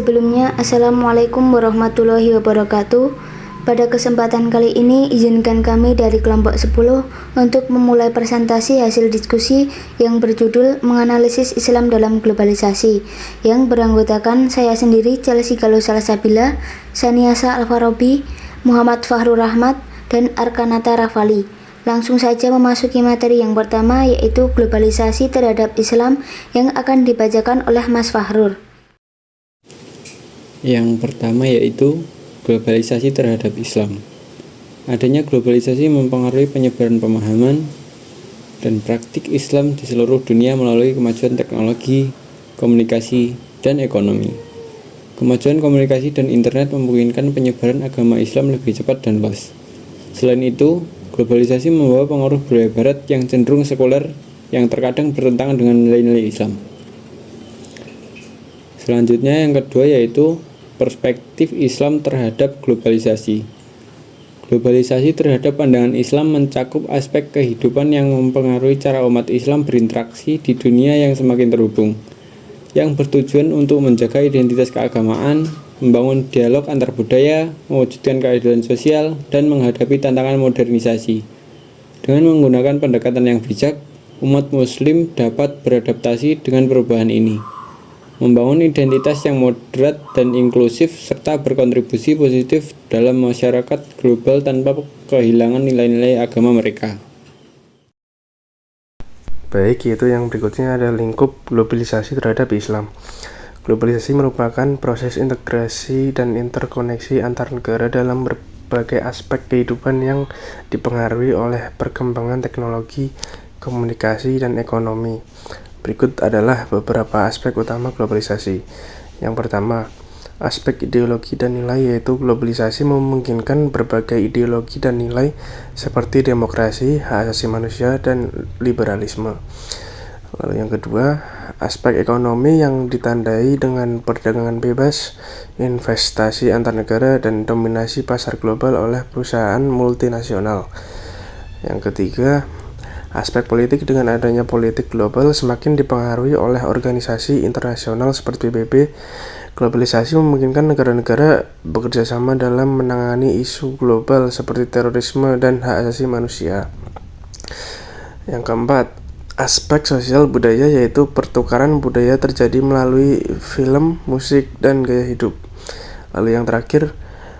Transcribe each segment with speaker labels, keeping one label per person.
Speaker 1: Sebelumnya, Assalamualaikum warahmatullahi wabarakatuh. Pada kesempatan kali ini, izinkan kami dari kelompok 10 untuk memulai presentasi hasil diskusi yang berjudul Menganalisis Islam dalam Globalisasi, yang beranggotakan saya sendiri, Chelsea Galuh Salsabila, Saniasa Alfarobi, Muhammad Fahrur Rahmat, dan Arkanata Rafali. Langsung saja memasuki materi yang pertama, yaitu globalisasi terhadap Islam, yang akan dibacakan oleh Mas Fahrur.
Speaker 2: Yang pertama yaitu globalisasi terhadap Islam. Adanya globalisasi mempengaruhi penyebaran pemahaman dan praktik Islam di seluruh dunia melalui kemajuan teknologi, komunikasi, dan ekonomi. Kemajuan komunikasi dan internet memungkinkan penyebaran agama Islam lebih cepat dan luas. Selain itu, globalisasi membawa pengaruh budaya barat yang cenderung sekuler yang terkadang bertentangan dengan nilai-nilai Islam. Selanjutnya yang kedua yaitu perspektif Islam terhadap globalisasi. Globalisasi terhadap pandangan Islam mencakup aspek kehidupan yang mempengaruhi cara umat Islam berinteraksi di dunia yang semakin terhubung, yang bertujuan untuk menjaga identitas keagamaan, membangun dialog antar budaya, mewujudkan keadilan sosial, dan menghadapi tantangan modernisasi. Dengan menggunakan pendekatan yang bijak, umat Muslim dapat beradaptasi dengan perubahan ini, membangun identitas yang moderat dan inklusif, serta berkontribusi positif dalam masyarakat global tanpa kehilangan nilai-nilai agama mereka.
Speaker 3: Baik, yaitu yang berikutnya ada lingkup globalisasi terhadap Islam. Globalisasi merupakan proses integrasi dan interkoneksi antar negara dalam berbagai aspek kehidupan yang dipengaruhi oleh perkembangan teknologi, komunikasi, dan ekonomi. Berikut adalah beberapa aspek utama globalisasi. Yang pertama, aspek ideologi dan nilai, yaitu globalisasi memungkinkan berbagai ideologi dan nilai seperti demokrasi, hak asasi manusia, dan liberalisme. Lalu yang kedua, aspek ekonomi yang ditandai dengan perdagangan bebas, investasi antar negara, dan dominasi pasar global oleh perusahaan multinasional. Yang ketiga, aspek politik dengan adanya politik global semakin dipengaruhi oleh organisasi internasional seperti PBB. Globalisasi memungkinkan negara-negara bekerja sama dalam menangani isu global seperti terorisme dan hak asasi manusia. Yang keempat, aspek sosial budaya, yaitu pertukaran budaya terjadi melalui film, musik, dan gaya hidup. Lalu yang terakhir,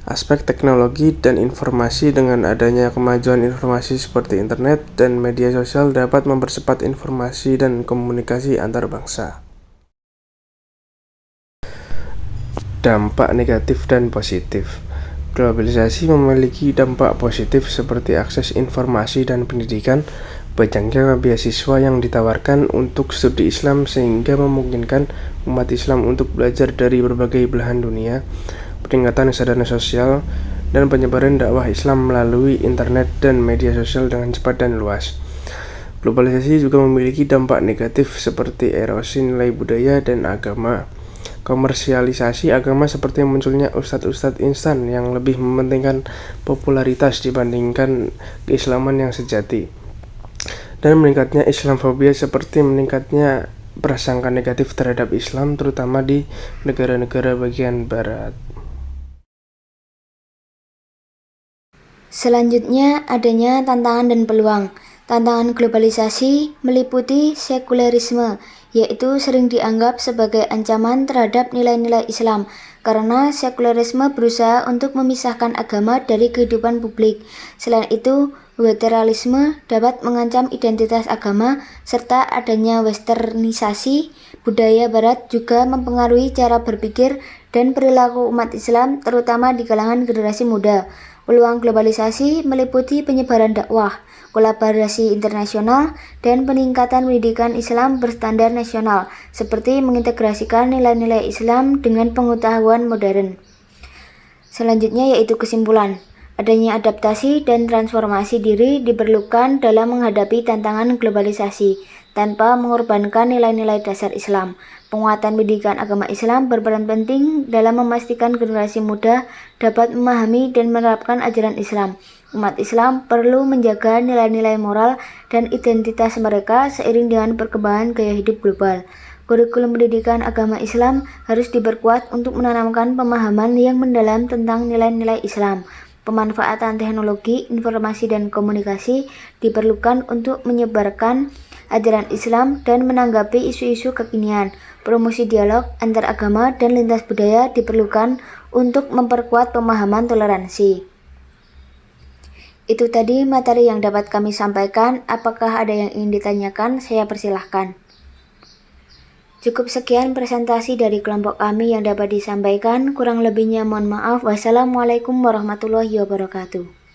Speaker 3: aspek teknologi dan informasi. Dengan adanya kemajuan informasi seperti internet dan media sosial dapat mempercepat informasi dan komunikasi antar bangsa. Dampak negatif dan positif. Globalisasi memiliki dampak positif seperti akses informasi dan pendidikan, banyaknya beasiswa yang ditawarkan untuk studi Islam sehingga memungkinkan umat Islam untuk belajar dari berbagai belahan dunia, peningkatan kesadaran sosial, dan penyebaran dakwah Islam melalui internet dan media sosial dengan cepat dan luas. Globalisasi juga memiliki dampak negatif seperti erosi nilai budaya dan agama, komersialisasi agama seperti munculnya ustadz-ustadz instan yang lebih mementingkan popularitas dibandingkan keislaman yang sejati, dan meningkatnya Islamfobia seperti meningkatnya prasangka negatif terhadap Islam terutama di negara-negara bagian barat.
Speaker 1: Selanjutnya, adanya tantangan dan peluang. Tantangan globalisasi meliputi sekulerisme, yaitu sering dianggap sebagai ancaman terhadap nilai-nilai Islam, karena sekulerisme berusaha untuk memisahkan agama dari kehidupan publik. Selain itu, westernisme dapat mengancam identitas agama, serta adanya westernisasi budaya barat juga mempengaruhi cara berpikir dan perilaku umat Islam, terutama di kalangan generasi muda. Peluang globalisasi meliputi penyebaran dakwah, kolaborasi internasional, dan peningkatan pendidikan Islam berstandar nasional, seperti mengintegrasikan nilai-nilai Islam dengan pengetahuan modern. Selanjutnya yaitu kesimpulan. Adanya adaptasi dan transformasi diri diperlukan dalam menghadapi tantangan globalisasi, tanpa mengorbankan nilai-nilai dasar Islam. Penguatan pendidikan agama Islam berperan penting dalam memastikan generasi muda dapat memahami dan menerapkan ajaran Islam. Umat Islam perlu menjaga nilai-nilai moral dan identitas mereka seiring dengan perkembangan gaya hidup global. Kurikulum pendidikan agama Islam harus diperkuat untuk menanamkan pemahaman yang mendalam tentang nilai-nilai Islam. Pemanfaatan teknologi, informasi, dan komunikasi diperlukan untuk menyebarkan ajaran Islam dan menanggapi isu-isu kekinian. Promosi dialog antar agama dan lintas budaya diperlukan untuk memperkuat pemahaman toleransi. Itu tadi materi yang dapat kami sampaikan. Apakah ada yang ingin ditanyakan? Saya persilahkan. Cukup sekian presentasi dari kelompok kami yang dapat disampaikan. Kurang lebihnya mohon maaf. Wassalamualaikum warahmatullahi wabarakatuh.